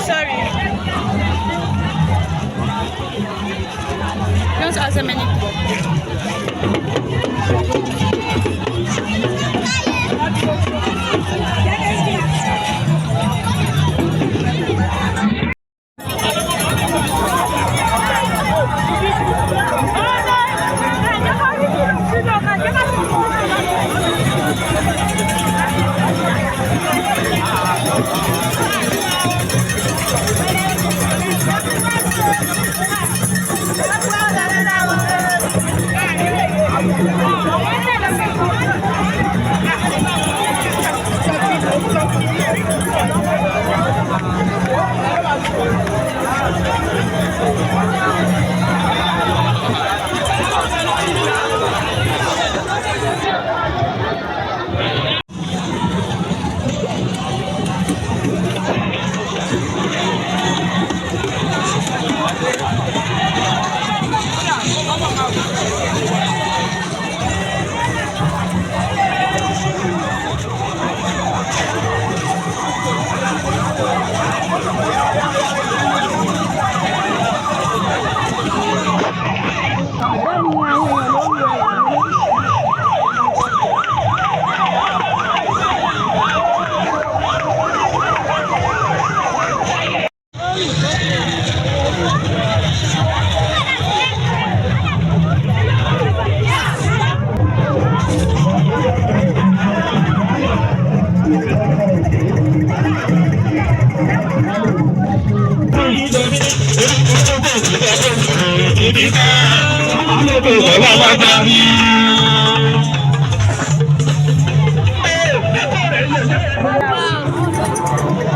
Sorry. Don't ask them anything.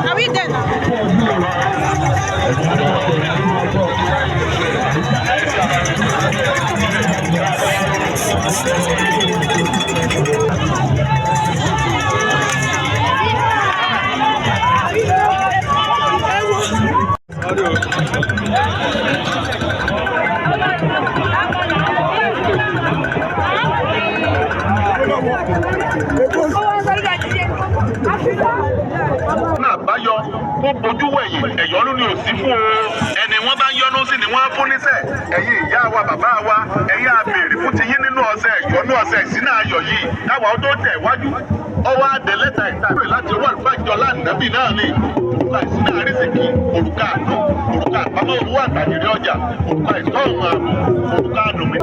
Are we there now? Àbáyọ ó bojú wẹ̀yìn ẹ̀yọ́nú ni ò sí fún o ẹni wọ́n bá yọ́nú sí ni wọ́n á fún níṣẹ́ ẹ̀yin ìyá wa bàbá wa ẹ̀yin àbèrè fún ti yín nínú ọ̀sẹ̀ ẹ̀yọ́nú ọ̀sẹ̀ ìsínà ayọ̀ yìí káwa ó tó tẹ̀ wájú ọwọ́ àdẹ́lẹ́ta ìtàgbé láti wà lùbájọ lánàbì náà ni òrùka ìsínà àrísìkí òrùka àánú òrùka àpamọ́ owó àtàyèrè ọjà òrùka ìtọ́ ọ̀hún ààbò òrùka àdùnmí.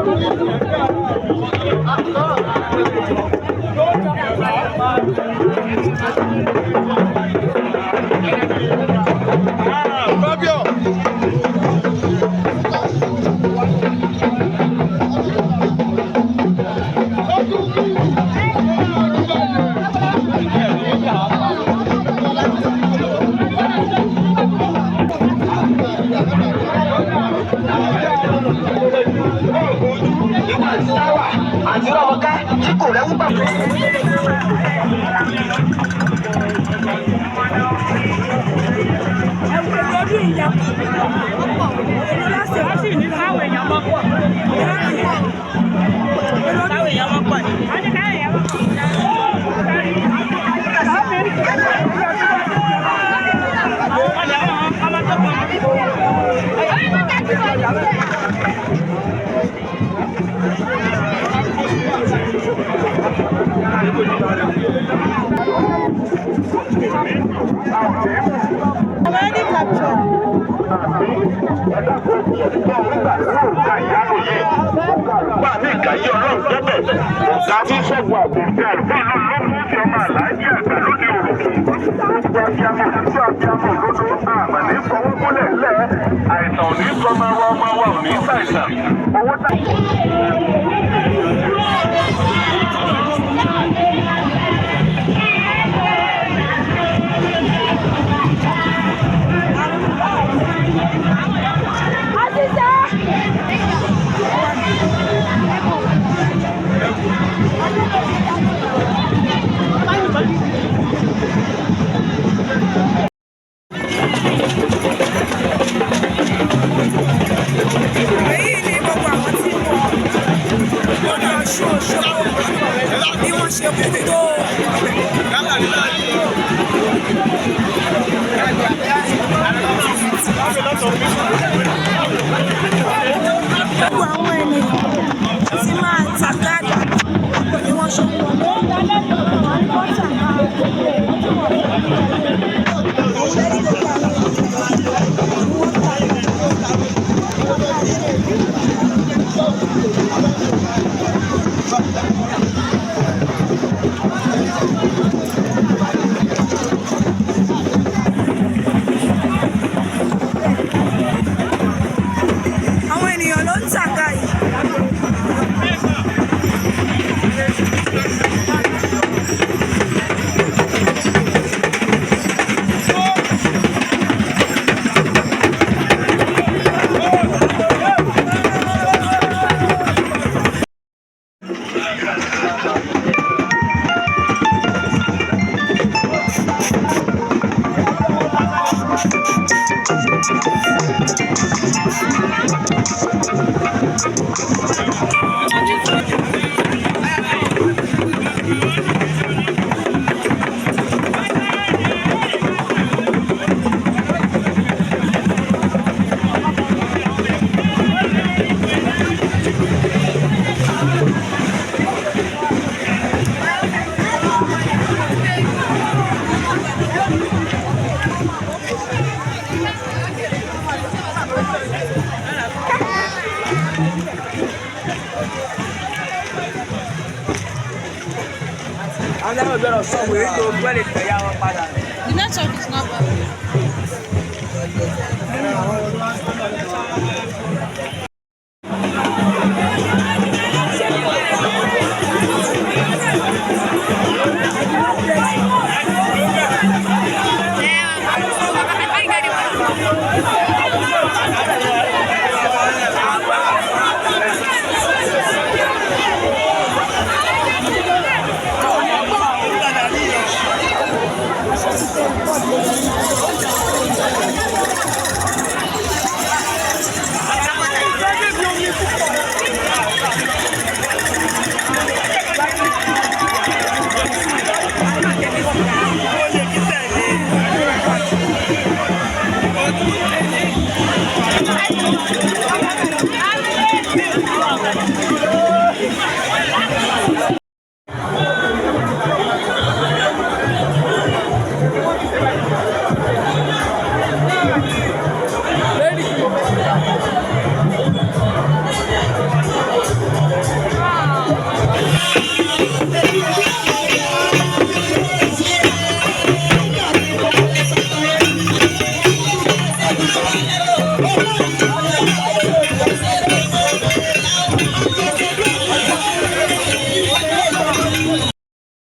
Fabio! Àti ọmọ ká tí kò rẹ́wú bà. Lọ́dún ìyá ọ̀pọ̀ lọ́sẹ̀ wá sí ní káwé èèyàn mọ́ pọ̀. Káwé èèyàn mọ́ pọ̀ ni. Wọ́n ní káwé èèyàn mọ́ pọ̀. Already captured. Bá a ní ìkàyé ọlọ́run tẹ́tẹ̀ láti ṣẹ́gun àgbòǹkẹ́ àlùfáà náà ló fi ọmọ àlàájì àgbà lóde òròkè. Gbogbo abiyamọ òṣìṣẹ́ abiyamọ òdodo àmà ní fọwọ́ gúnlẹ̀ lẹ̀ àìsàn ò ní sọ ọmọ wa ò ní ṣàìsàn. Owó tà. The network is not bad.